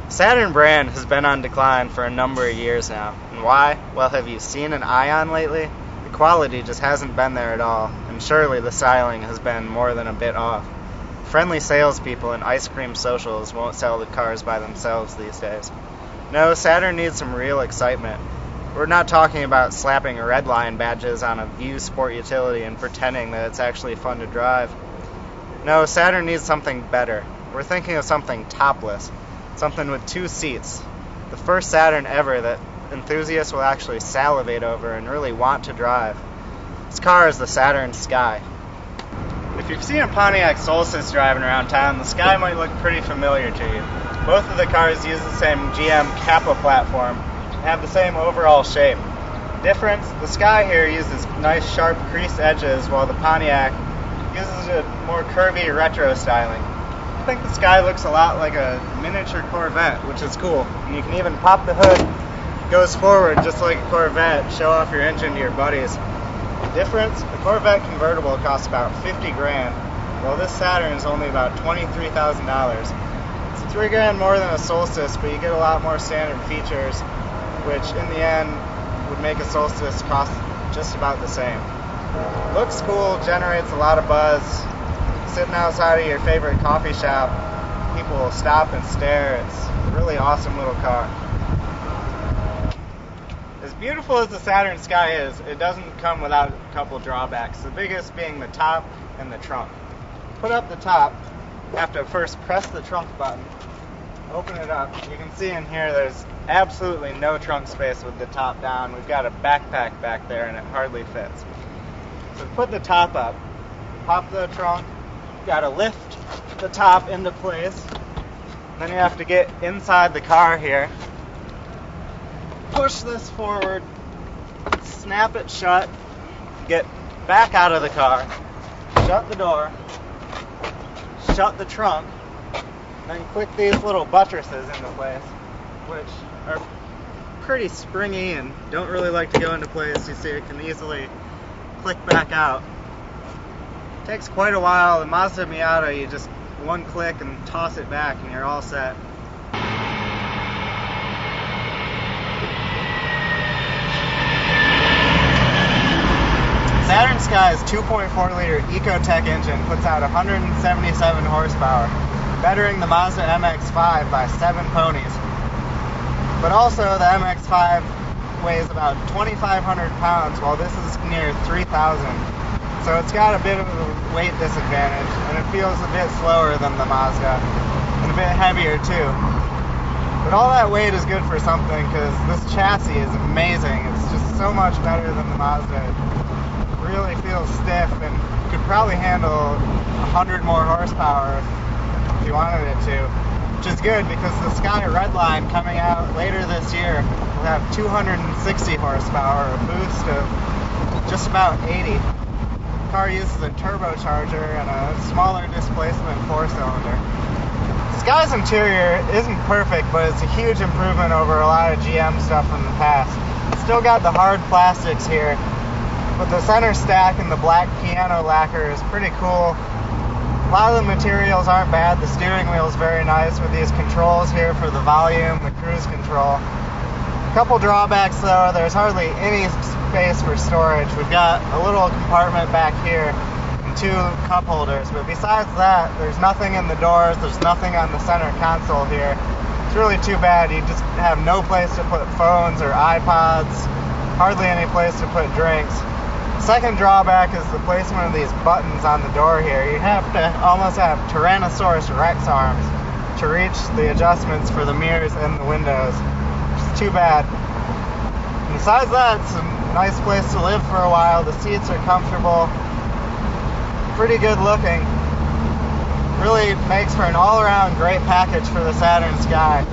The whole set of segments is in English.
Saturn brand has been on decline for a number of years now. And why? Well, have you seen an Ion lately? The quality just hasn't been there at all, and surely the styling has been more than a bit off. Friendly salespeople and ice cream socials won't sell the cars by themselves these days. No, Saturn needs some real excitement. We're not talking about slapping redline badges on a View Sport utility and pretending that it's actually fun to drive. No, Saturn needs something better. We're thinking of something topless. Something with 2 seats. The first Saturn ever that enthusiasts will actually salivate over and really want to drive. This car is the Saturn Sky. If you've seen a Pontiac Solstice driving around town, the Sky might look pretty familiar to you. Both of the cars use the same GM Kappa platform and have the same overall shape. Difference, the Sky here uses nice sharp crease edges while the Pontiac uses a more curvy retro styling. I think the Sky looks a lot like a miniature Corvette, which is cool. And you can even pop the hood, it goes forward just like a Corvette, show off your engine to your buddies. Difference, the Corvette convertible costs about 50 grand, while this Saturn is only about $23,000. It's 3 grand more than a Solstice, but you get a lot more standard features, which in the end would make a Solstice cost just about the same. Looks cool, generates a lot of buzz. Sitting outside of your favorite coffee shop, people will stop and stare. It's a really awesome little car. As beautiful as the Saturn Sky is, it doesn't come without a couple drawbacks, the biggest being the top and the trunk. Put up the top, you have to first press the trunk button, open it up. You can see in here there's absolutely no trunk space with the top down. We've got a backpack back there and it hardly fits. So put the top up, pop the trunk, got to lift the top into place. Then you have to get inside the car here. Push this forward, snap it shut, get back out of the car, shut the door, shut the trunk, then click these little buttresses into place, which are pretty springy and don't really like to go into place. You see it can easily click back out. Takes quite a while. The Mazda Miata, you just one click and toss it back and you're all set. Saturn Sky's 2.4 liter Ecotec engine puts out 177 horsepower, bettering the Mazda MX-5 by 7 ponies. But also the MX-5 weighs about 2,500 pounds while this is near 3,000. So it's got a bit of a weight disadvantage, and it feels a bit slower than the Mazda, and a bit heavier too. But all that weight is good for something, because this chassis is amazing. It's just so much better than the Mazda. It really feels stiff, and could probably handle 100 more horsepower if you wanted it to. Which is good, because the Sky Redline coming out later this year will have 260 horsepower, a boost of just about 80. The car uses a turbocharger and a smaller displacement 4-cylinder. The Sky's interior isn't perfect, but it's a huge improvement over a lot of GM stuff from the past. It's still got the hard plastics here, but the center stack and the black piano lacquer is pretty cool. A lot of the materials aren't bad. The steering wheel is very nice with these controls here for the volume, the cruise control. A couple drawbacks though, there's hardly any space for storage. We've got a little compartment back here and 2 cup holders, but besides that, there's nothing in the doors, there's nothing on the center console here. It's really too bad. You just have no place to put phones or iPods, hardly any place to put drinks. Second drawback is the placement of these buttons on the door here. You have to almost have Tyrannosaurus Rex arms to reach the adjustments for the mirrors and the windows, which is too bad. And besides that, it's a nice place to live for a while. The seats are comfortable, pretty good looking. Really makes for an all-around great package for the Saturn Sky.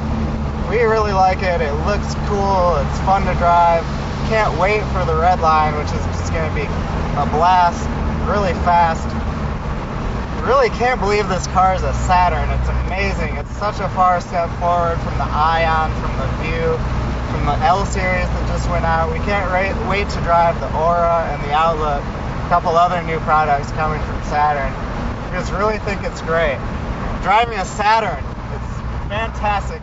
We really like it. It looks cool. It's fun to drive. Can't wait for the Redline, which is just going to be a blast, really fast. Really can't believe this car is a Saturn. It's amazing. It's such a far step forward from the Ion, from the View, from the L series that just went out. We can't wait to drive the Aura and the Outlook, a couple other new products coming from Saturn. We just really think it's great. Driving a Saturn, it's fantastic.